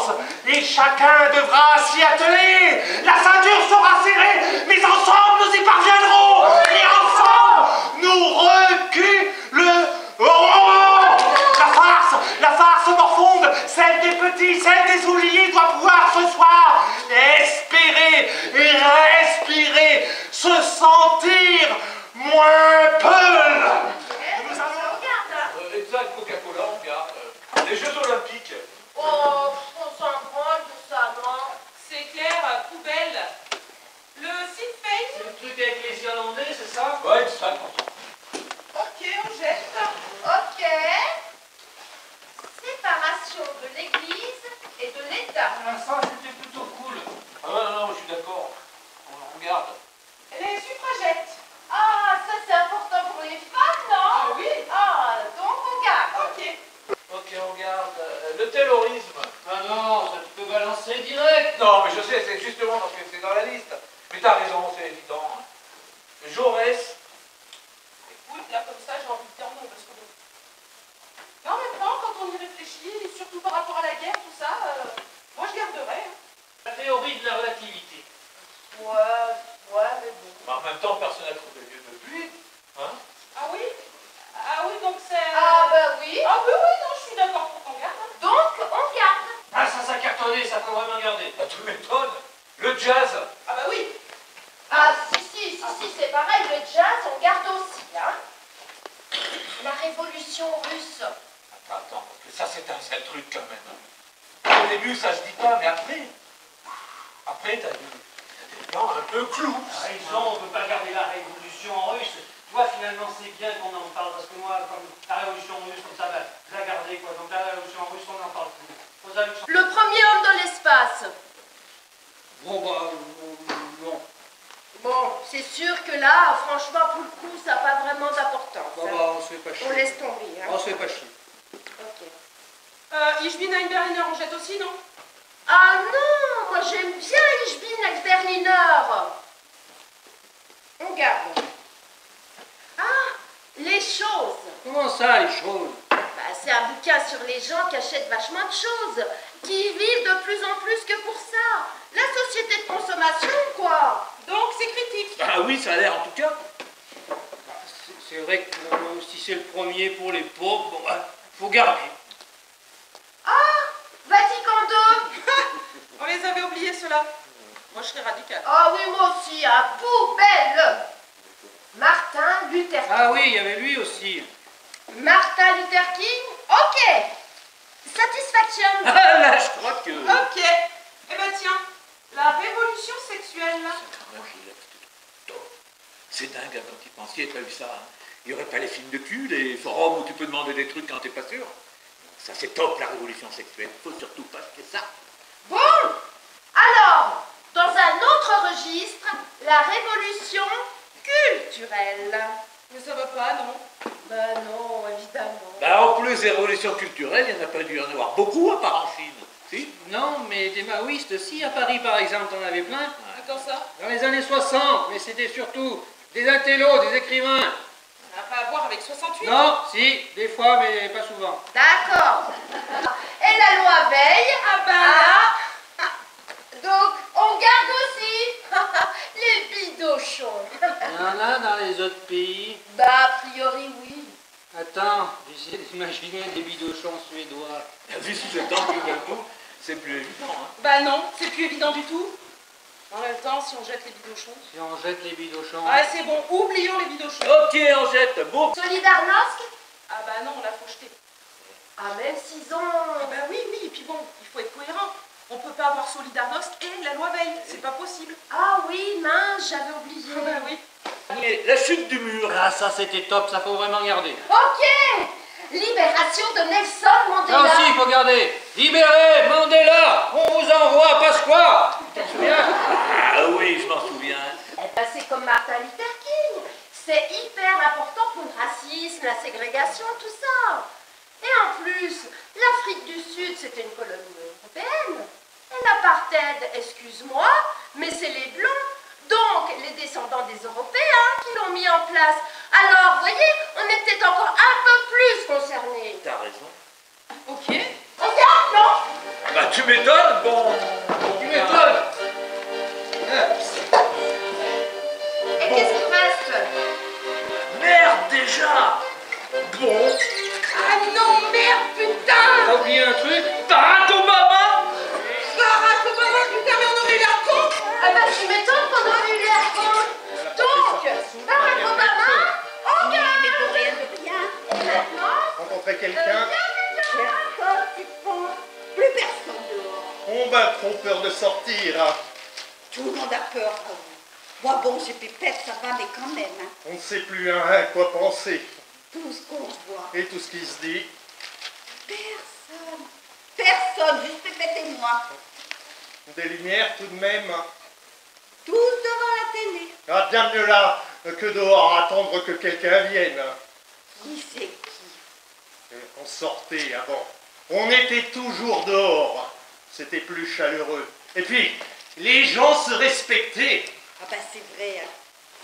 France et chacun devra s'y atteler. La ceinture sera serrée, mais ensemble nous y parviendrons. Et ensemble, nous reculerons. La farce morfonde, celle des petits, celle des oubliés, doit pouvoir ce soir espérer et respirer, se sentir moins peul. Nous allons... Exact, Coca-Cola, on regarde. Les Jeux Olympiques. Oh, on s'en branle de ça, non? C'est clair, poubelle. Le Sinn Féin. C'est le truc avec les Irlandais, c'est ça? Ouais, exact. Ok, on jette. Ok. Séparation de l'Église et de l'État. Ah, ça, c'était plutôt cool. Ah ouais, non, je suis d'accord. On regarde. Les suffragettes. Ah, ça c'est important pour les femmes, non? Ah oui. Ah, donc on garde. Ok. Ok, on regarde. Le terrorisme. Ah non, ça tu peux balancer direct. Non, mais je sais, c'est justement parce que c'est dans la liste. Mais t'as raison, c'est évident. Jaurès. Écoute, là comme ça, j'ai envie de dire non parce que bon. Mais en même temps, quand on y réfléchit, et surtout par rapport à la guerre, tout ça, moi je garderais. La théorie de la relativité. Ouais, mais bon. Mais en même temps, personne n'a trouvé mieux depuis. Hein? Ah oui. Ah oui, donc c'est... Ah bah oui. Ah oui, non, je suis d'accord pour qu'on garde. Hein. Donc on garde. Ah, ça cartonné, ça faut vraiment garder. Bah, tu m'étonnes. Le jazz. Ah bah oui. Ah si, c'est pareil, le jazz on garde aussi, hein. La révolution russe. Attends, parce que ça c'est un sale truc quand même. Au début ça se dit pas, mais après t'as des plans un peu clous. Raison, on peut pas garder la révolution russe. Tu vois, finalement, c'est bien qu'on en parle, parce que moi, comme la révolution russe, comme ça, ben, je la gardais, quoi. Donc la révolution russe, on en parle plus. Le premier homme dans l'espace. Bon, bah, bon. Bon, c'est sûr que là, franchement, pour le coup, ça n'a pas vraiment d'importance. Bon, hein. bah, on se fait pas chier. On laisse tomber. Hein. On se fait pas chier. Ok. Ich bin ein Berliner, on jette aussi, non? Ah non, moi j'aime bien Ich bin ein Berliner. On garde. Ah, les choses. Comment ça, les choses? Bah, c'est un bouquin sur les gens qui achètent vachement de choses, qui vivent de plus en plus que pour ça. La société de consommation, quoi. Donc c'est critique. Ah oui, ça a l'air en tout cas. C'est vrai que si c'est le premier pour les pauvres, bon, bah, faut garder. Ah, Vatican II. On les avait oubliés, ceux-là. Moi, je serais radical. Ah oui, moi aussi, à poubelle. Martin Luther King. Ah oui, il y avait lui aussi. Martin Luther King, ok. Satisfaction. Ah là, je crois que... Ok. Eh ben tiens, la révolution sexuelle, là. C'est dingue quand tu penses, t'as vu ça, hein. Il n'y aurait pas les films de cul, les forums où tu peux demander des trucs quand t'es pas sûr. Ça c'est top la révolution sexuelle, faut surtout pas acheter ça. Bon, alors, dans un autre registre, la révolution culturelle. Mais ça va pas, non? Ben non, évidemment. Bah en plus des révolutions culturelles, il n'y en a pas dû en avoir beaucoup à part en Chine. Si? Non, mais des maoïstes aussi, à Paris par exemple, on avait plein. Quand ça? Dans les années 60, mais c'était surtout des intellos, des écrivains. Ça n'a pas à voir avec 68. Non, si, des fois, mais pas souvent. D'accord. Et la loi Veil. Ah ben là. Donc, on garde aussi les bidochons. Il y en a dans les autres pays. Bah, a priori, oui. Attends, j'essaie d'imaginer des bidochons suédois. Vu sous cet angle d'un coup, c'est plus évident. Hein. Bah non, c'est plus évident du tout. En même temps, si on jette les bidochons... Si on jette les bidochons... Ah, c'est bon, oublions les bidochons. Ok, on jette, bon. Solidarnosc. Ah bah non, on l'a faut jeter. Ah, même s'ils ont... Ah bah oui, et puis bon, il faut être cohérent. On peut pas avoir Solidarnosc et la loi Veil, c'est pas possible. Ah oui, mince, j'avais oublié. Ah bah oui. Et la chute du mur. Ah, ça c'était top, ça faut vraiment garder. Ok. Libération de Nelson Ça Mandela. aussi, il faut garder. Libérez Mandela, on vous envoie à Pasqua. Tu te souviens? Ah oui, je m'en souviens. Eh ben, c'est comme Martin Luther King. C'est hyper important pour le racisme, la ségrégation, tout ça. Et en plus, l'Afrique du Sud, c'était une colonie européenne. Et l'apartheid, excuse-moi, mais c'est les Blancs, donc les descendants des Européens qui l'ont mis en place. Alors, vous voyez, on est peut-être encore un peu plus concernés. T'as raison. Ok. On garde, non? Bah tu m'étonnes, bon. Tu m'étonnes. Et qu'est-ce qui reste? Merde déjà. Bon. Ah non, merde, putain! T'as oublié un truc? Barack Obama. Barack Obama, putain, mais on aurait l'air con! Ah bah tu m'étonnes qu'on aurait eu l'air con. Donc, Barack Obama, on gagne. Mais pour rien de rien. Et maintenant, Rencontrer quelqu'un? Cher tu penses, plus personne dehors. On a trop peur de sortir. Tout le monde a peur. Moi, bon, j'ai pipette, ça va, mais quand même. Hein. On ne sait plus à quoi penser. Tout ce qu'on voit. Et tout ce qui se dit. Personne. Personne, juste pipette et moi. Des lumières tout de même. Tous devant la télé. Ah, bien mieux là que dehors à attendre que quelqu'un vienne. Qui c'est qui? On sortait avant. On était toujours dehors. C'était plus chaleureux. Et puis, les gens se respectaient. Ah ben c'est vrai. Hein.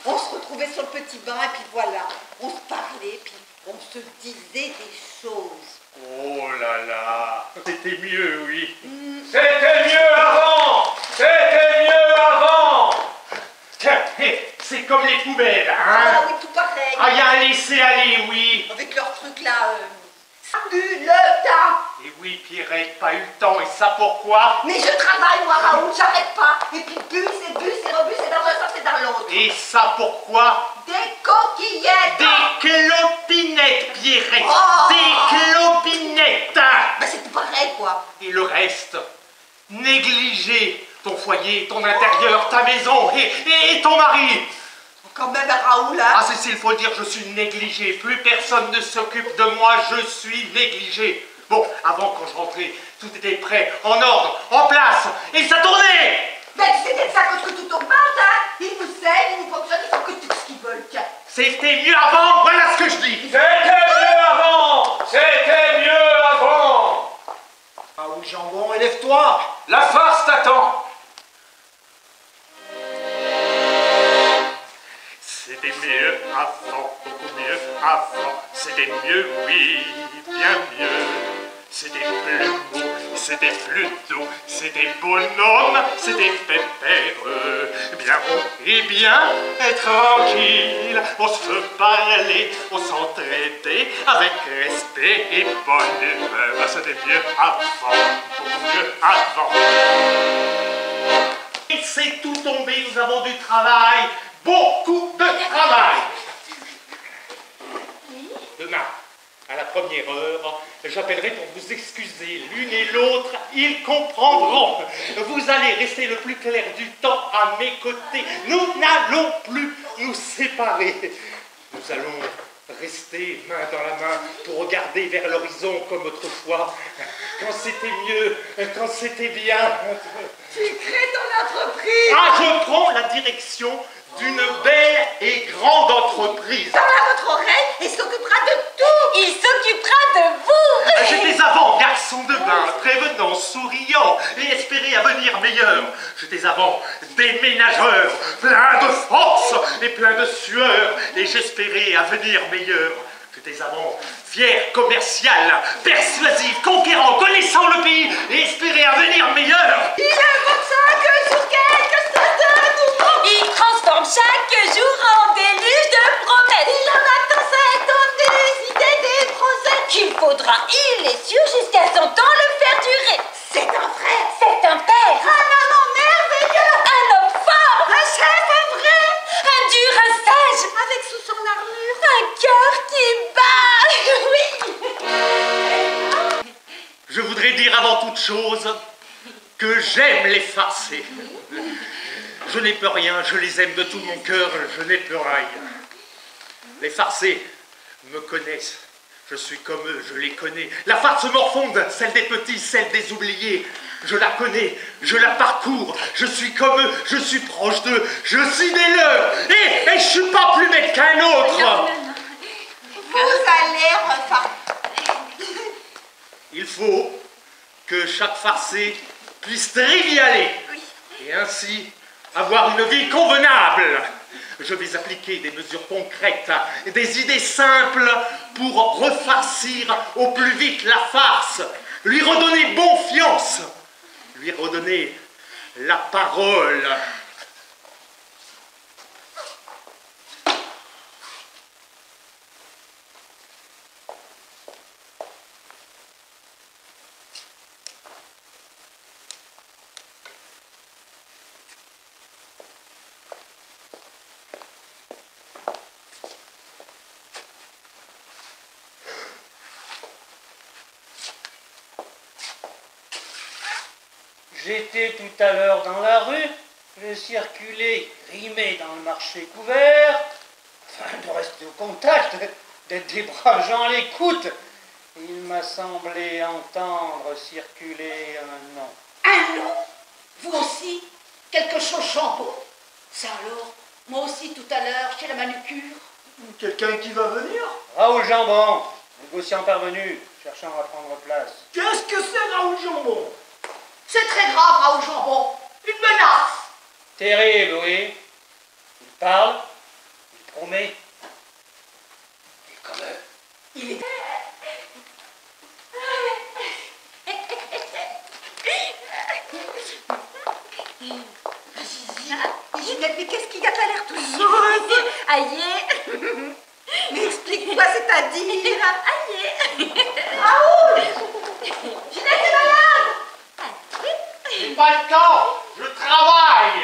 On se retrouvait sur le petit banc et puis voilà. On se parlait, puis on se disait des choses. Oh là là, c'était mieux, oui. C'était mieux avant. C'était mieux avant. Tiens, c'est comme les poubelles, hein. Ah oui, tout pareil. Ah, il y a un laisser-aller, oui. Avec leur truc là. Plus le temps. Et oui, Pierrette, pas eu le temps, et ça pourquoi? Mais je travaille, moi, Raoul, j'arrête pas. Et puis bus, et rebus, et dans un sens, et dans l'autre. Et ça pourquoi? Des coquillettes. Des clopinettes, Pierrette. Oh. Des clopinettes. Ben c'est tout pareil, quoi. Et le reste, négliger ton foyer, ton intérieur, ta maison et ton mari. Quand même, Raoul, hein. Ah Cécile, faut le dire, je suis négligé. Plus personne ne s'occupe de moi, je suis négligé. Bon, avant, quand je rentrais, tout était prêt, en ordre, en place, et ça tournait. Ben c'est peut-être ça que tout augmente, hein. Ils nous aident, ils nous fonctionnent, ils font que tout ce qu'ils veulent, tiens. C'était mieux avant, voilà ce que je dis. C'était mieux avant. C'était mieux avant. Ah oui, jambon, élève-toi. La farce t'attend. C'était mieux avant, beaucoup mieux avant. C'était mieux, oui, bien mieux. C'était plus beau, c'était plus doux, c'était bonhomme, c'était pépère. Bien bon et bien tranquille. On se parlait, on s'entraidait avec respect et bonne humeur. C'était mieux avant, beaucoup mieux avant. Et c'est tout tombé, nous avons du travail. Beaucoup de travail. Demain, à la première heure, j'appellerai pour vous excuser l'une et l'autre. Ils comprendront. Vous allez rester le plus clair du temps à mes côtés. Nous n'allons plus nous séparer. Nous allons rester main dans la main pour regarder vers l'horizon comme autrefois. Quand c'était mieux, quand c'était bien. Tu crées ton entreprise. Ah, je prends la direction d'une belle et grande entreprise. Parle à votre oreille et s'occupera de tout. il s'occupera de vous. J'étais avant garçon de bain, prévenant, souriant et espérer avenir meilleur. J'étais avant déménageur, plein de force et plein de sueur, et j'espérais avenir meilleur. J'étais avant fier, commercial, persuasif, conquérant, connaissant le pays et espérer avenir meilleur. Il invente ça que sur quelque chose de nouveau. Il transforme chaque jour en déluge de promesses. Il en a tant ça étonne des idées, des procès. Qu'il faudra, il est sûr, jusqu'à son temps le faire durer. C'est un frère. C'est un père. Un amant merveilleux. Un homme fort. Un chef vrai. Un dur, un sage. Avec sous son armure Un cœur qui bat. Oui. Je voudrais dire avant toute chose que j'aime les farcés. Je n'ai peur rien, je les aime de tout mon cœur, je n'ai peur rien. Les farcés me connaissent, je suis comme eux, je les connais. La farce morfonde, celle des petits, celle des oubliés, je la connais, je la parcours, je suis comme eux, je suis proche d'eux, je suis des leurs, et je suis pas plus bête qu'un autre. Vous allez refaire. Il faut que chaque farcé puisse trivialer et ainsi avoir une vie convenable. Je vais appliquer des mesures concrètes, des idées simples pour refarcir au plus vite la farce, lui redonner confiance, lui redonner la parole. J'étais tout à l'heure dans la rue, je circulais, rimé dans le marché couvert, afin de rester au contact, d'être des braves gens à l'écoute. Il m'a semblé entendre circuler un nom. Un nom? Vous aussi? Quelque chose jambon? Ça alors? Moi aussi tout à l'heure, chez la manucure. Quelqu'un qui va venir? Raoul Jambon, négociant parvenu, cherchant à prendre place. Qu'est-ce que c'est Raoul Jambon? C'est très grave, Raoul Jambon. Une menace. Terrible, oui. Il parle, il promet. Et comme Il est... Ginette, mais qu'est-ce qu'il y a? T'as l'air toute chose. Aïe. Mais explique-moi, c'est-à-dire... Aïe. Raoul! Ginette est malade! J'ai pas le temps, je travaille.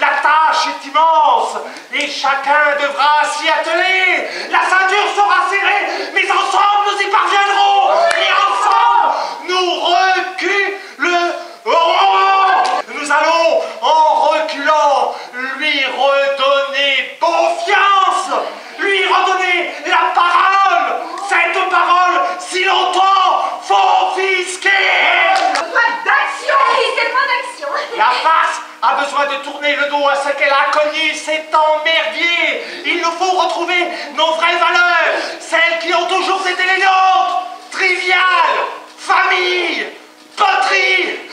La tâche est immense et chacun devra s'y atteler. La ceinture sera serrée, mais ensemble nous y parviendrons. Et ensemble, nous reculerons. Nous allons, en reculant, lui redonner confiance, lui redonner la parole. Cette parole si longtemps confisquée. La face a besoin de tourner le dos à ce qu'elle a connu, cet emmerdier. Il nous faut retrouver nos vraies valeurs, celles qui ont toujours été les nôtres. Trivial, famille, patrie.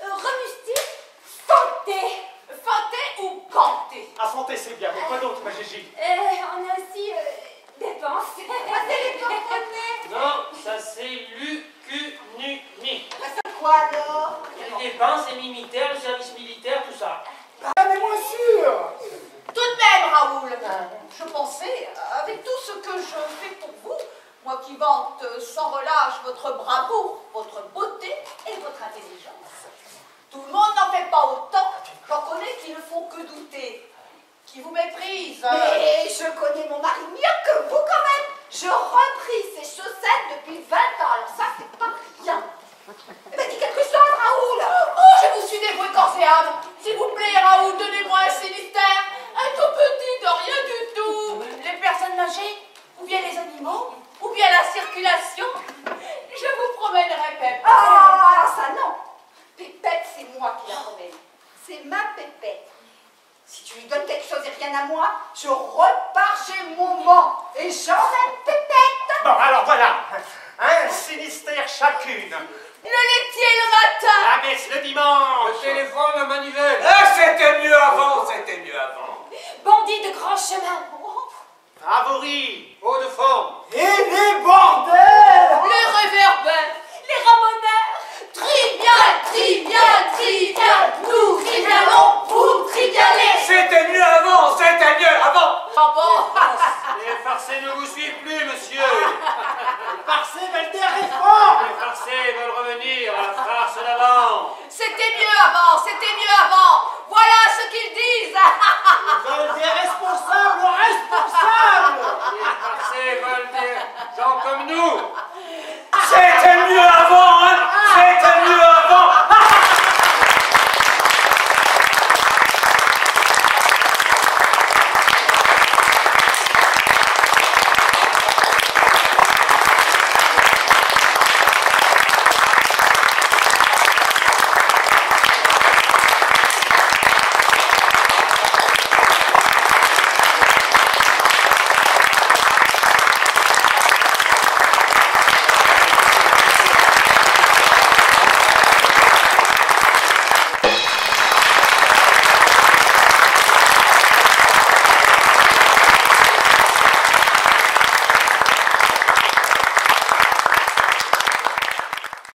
Remustique, santé. Fanté ou ganté? À santé, c'est bien, mais quoi d'autre, ma Gigi? On a aussi dépenses. C'est les porte-monnaies. Non, ça c'est Lucununi. Quoi alors? Les dépenses, les militaires, le service militaire, tout ça. Mais moi sûr! Tout de même, Raoul, je pensais, avec tout ce que je fais pour vous, moi qui vante sans relâche votre bravoure, votre beauté et votre intelligence, tout le monde n'en fait pas autant, j'en connais qui ne font que douter, qui vous méprisent. Mais je connais mon mari mieux que vous quand même. Je repris ses chaussettes depuis 20 ans, alors ça c'est pas rien. Mais dis quelque chose, Raoul! Oh, je vous suis dévoué corps et âme! S'il vous plaît, Raoul, donnez-moi un Sinistère! Un tout petit de rien du tout! Les personnes âgées, ou bien les animaux, ou bien la circulation, je vous promènerai Pépette. Ah, ça non! Pépette, c'est moi qui la promène. C'est ma Pépette. Si tu lui donnes quelque chose et rien à moi, je repars chez maman et j'emmène Pépette! Bon, alors voilà, un Sinistère chacune. Le laitier le matin! La messe le dimanche. Le téléphone, la manivelle. C'était mieux avant, c'était mieux avant. Bandit de grand chemin. Favori. Eau de forme. Et les bordels! Les réverbères! Les ramoneurs. Trivial, trivial, trivial! Nous trivialons, vous trivialez! C'était mieux avant, c'était mieux avant. Ah bon? Les farcés ne vous suivent plus, monsieur. Parcé veulent des réformes. Les farcés veulent revenir à la farce d'avant. C'était mieux avant, c'était